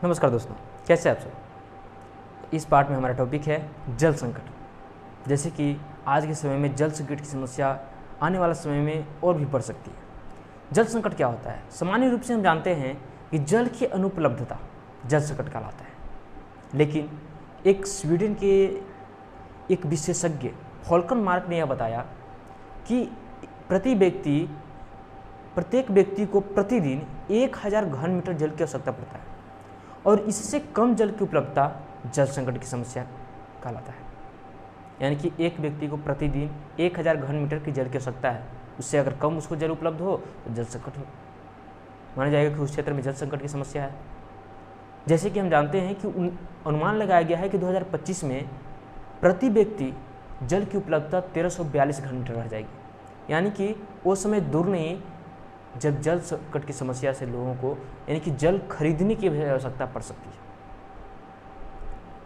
नमस्कार दोस्तों, कैसे हैं आप सब। इस पार्ट में हमारा टॉपिक है जल संकट। जैसे कि आज के समय में जल संकट की समस्या आने वाला समय में और भी बढ़ सकती है। जल संकट क्या होता है? सामान्य रूप से हम जानते हैं कि जल की अनुपलब्धता जल संकट कहलाता है। लेकिन एक स्वीडन के एक विशेषज्ञ फॉल्कन मार्क ने यह बताया कि प्रत्येक व्यक्ति को प्रतिदिन 1000 घन मीटर जल की आवश्यकता पड़ता है और इससे कम जल की उपलब्धता जल संकट की समस्या कहलाता है। यानी कि एक व्यक्ति को प्रतिदिन 1000 घन मीटर की जल की आवश्यकता है, उससे अगर कम उसको जल उपलब्ध हो तो जल संकट हो, माना जाएगा कि उस क्षेत्र में जल संकट की समस्या है। जैसे कि हम जानते हैं कि अनुमान लगाया गया है कि 2025 में प्रति व्यक्ति जल की उपलब्धता 1342 घन मीटर रह जाएगी। यानी कि वो समय दूर नहीं जब जल संकट की समस्या से लोगों को यानी कि जल खरीदने की आवश्यकता पड़ सकती है।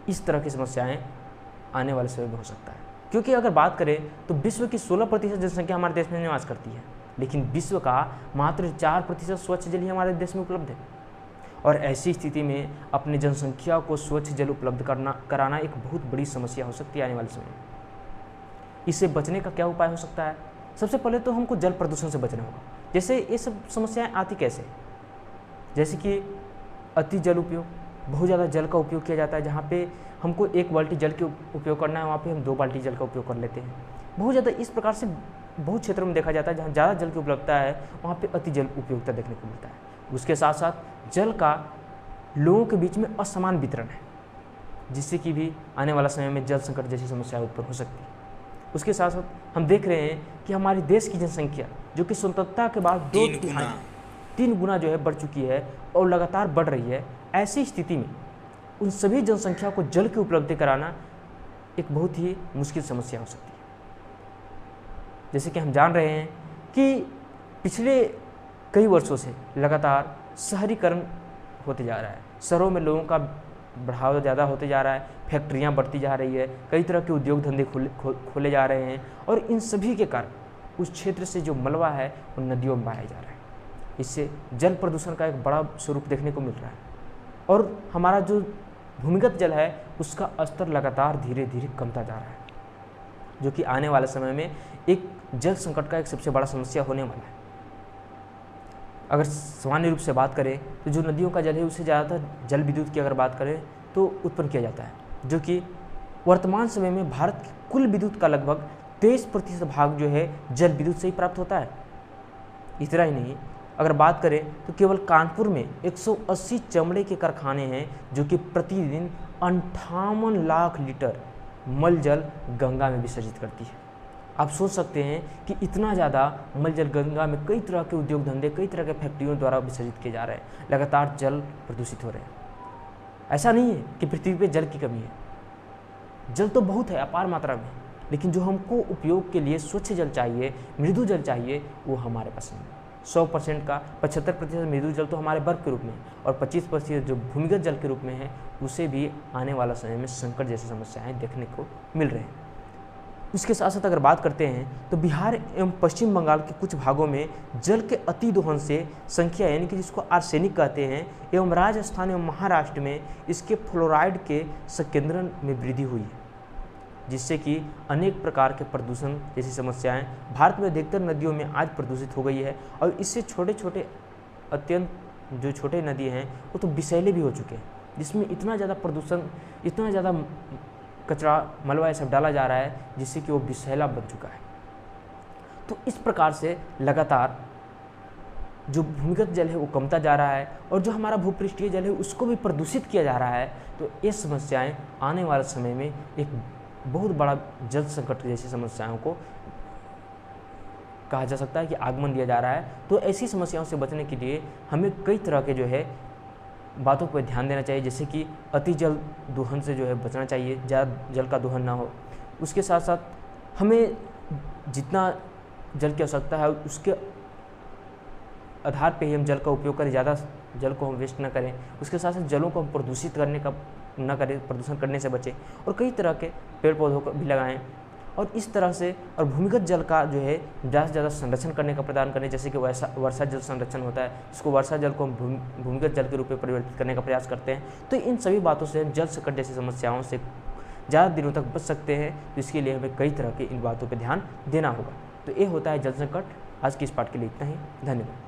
इस तरह की समस्याएं आने वाले समय में हो सकता है, क्योंकि अगर बात करें तो विश्व की 16% जनसंख्या हमारे देश में निवास करती है, लेकिन विश्व का मात्र 4% स्वच्छ जल ही हमारे देश में उपलब्ध है। और ऐसी स्थिति में अपनी जनसंख्या को स्वच्छ जल उपलब्ध कराना एक बहुत बड़ी समस्या हो सकती है आने वाले समय में। इससे बचने का क्या उपाय हो सकता है? सबसे पहले तो हमको जल प्रदूषण से बचना होगा। जैसे ये सब समस्याएं आती कैसे? जैसे कि अति जल उपयोग, बहुत ज़्यादा जल का उपयोग किया जाता है। जहाँ पे हमको 1 बाल्टी जल के उपयोग करना है, वहाँ पे हम 2 बाल्टी जल का उपयोग कर लेते हैं। बहुत ज़्यादा इस प्रकार से बहुत क्षेत्रों में देखा जाता है जहाँ ज़्यादा जल की उपलब्धता है, वहाँ पे अति जल उपयोगिता देखने को मिलता है। उसके साथ साथ जल का लोगों के बीच में असमान वितरण है, जिससे कि भी आने वाला समय में जल संकट जैसी समस्या उत्पन्न हो सकती है। उसके साथ साथ हम देख रहे हैं कि हमारे देश की जनसंख्या जो कि स्वतंत्रता के बाद 3 गुना जो है बढ़ चुकी है और लगातार बढ़ रही है। ऐसी स्थिति में उन सभी जनसंख्या को जल की उपलब्धि कराना एक बहुत ही मुश्किल समस्या हो सकती है। जैसे कि हम जान रहे हैं कि पिछले कई वर्षों से लगातार शहरीकरण होते जा रहा है। शहरों में लोगों का बढ़ावा ज़्यादा होते जा रहा है, फैक्ट्रियां बढ़ती जा रही है, कई तरह के उद्योग धंधे खोले जा रहे हैं और इन सभी के कारण उस क्षेत्र से जो मलबा है वो नदियों में बहाया जा रहा है। इससे जल प्रदूषण का एक बड़ा स्वरूप देखने को मिल रहा है और हमारा जो भूमिगत जल है उसका स्तर लगातार धीरे धीरे कमता जा रहा है, जो कि आने वाले समय में एक जल संकट का एक सबसे बड़ा समस्या होने वाला है। अगर सामान्य रूप से बात करें तो जो नदियों का जल है उससे ज़्यादातर जल विद्युत की अगर बात करें तो उत्पन्न किया जाता है, जो कि वर्तमान समय में भारत की कुल विद्युत का लगभग 23% भाग जो है जल विद्युत से ही प्राप्त होता है। इतना ही नहीं, अगर बात करें तो केवल कानपुर में 180 चमड़े के कारखाने हैं जो कि प्रतिदिन 58 लाख लीटर मल जल गंगा में विसर्जित करती है। आप सोच सकते हैं कि इतना ज़्यादा मल जल गंगा में कई तरह के उद्योग धंधे, कई तरह के फैक्ट्रियों द्वारा विसर्जित किए जा रहे हैं, लगातार जल प्रदूषित हो रहे हैं। ऐसा नहीं है कि पृथ्वी पे जल की कमी है, जल तो बहुत है अपार मात्रा में, लेकिन जो हमको उपयोग के लिए स्वच्छ जल चाहिए, मृदु जल चाहिए, वो हमारे पास नहीं है। 100% का 75% मृदु जल तो हमारे बर्फ के रूप में और 25% जो भूमिगत जल के रूप में है, उसे भी आने वाला समय में संकट जैसी समस्याएं देखने को मिल रहे हैं। उसके साथ साथ अगर बात करते हैं तो बिहार एवं पश्चिम बंगाल के कुछ भागों में जल के अति दोहन से संख्या यानी कि जिसको आर्सेनिक कहते हैं, एवं राजस्थान एवं महाराष्ट्र में इसके फ्लोराइड के संकेंद्रण में वृद्धि हुई है, जिससे कि अनेक प्रकार के प्रदूषण जैसी समस्याएं भारत में अधिकतर नदियों में आज प्रदूषित हो गई है। और इससे छोटे छोटे अत्यंत जो छोटे नदी हैं वो तो विषैले भी हो चुके हैं, जिसमें इतना ज़्यादा प्रदूषण, इतना ज़्यादा कचरा, मलबा ये सब डाला जा रहा है जिससे कि वो विषैला बन चुका है। तो इस प्रकार से लगातार जो भूमिगत जल है वो कमता जा रहा है और जो हमारा भूपृष्ठीय जल है उसको भी प्रदूषित किया जा रहा है। तो ये समस्याएं आने वाले समय में एक बहुत बड़ा जल संकट जैसी समस्याओं को कहा जा सकता है कि आगमन दिया जा रहा है। तो ऐसी समस्याओं से बचने के लिए हमें कई तरह के जो है बातों पर ध्यान देना चाहिए, जैसे कि अति जल दोहन से जो है बचना चाहिए, ज़्यादा जल का दोहन ना हो। उसके साथ साथ हमें जितना जल की आवश्यकता है उसके आधार पे ही हम जल का उपयोग करें, ज़्यादा जल को हम वेस्ट ना करें। उसके साथ साथ जलों को हम प्रदूषित करने का ना करें, प्रदूषण करने से बचें और कई तरह के पेड़ पौधों को भी लगाएं। और इस तरह से और भूमिगत जल का जो है ज़्यादा से ज़्यादा संरक्षण करने का प्रदान करें, जैसे कि वर्षा जल संरक्षण होता है, इसको वर्षा जल को हम भूमिगत जल के रूप में परिवर्तित करने का प्रयास करते हैं। तो इन सभी बातों से जल संकट जैसी समस्याओं से ज़्यादा दिनों तक बच सकते हैं। तो इसके लिए हमें कई तरह के इन बातों पर ध्यान देना होगा। तो ये होता है जल संकट। आज की इस पाठ के लिए इतना ही। धन्यवाद।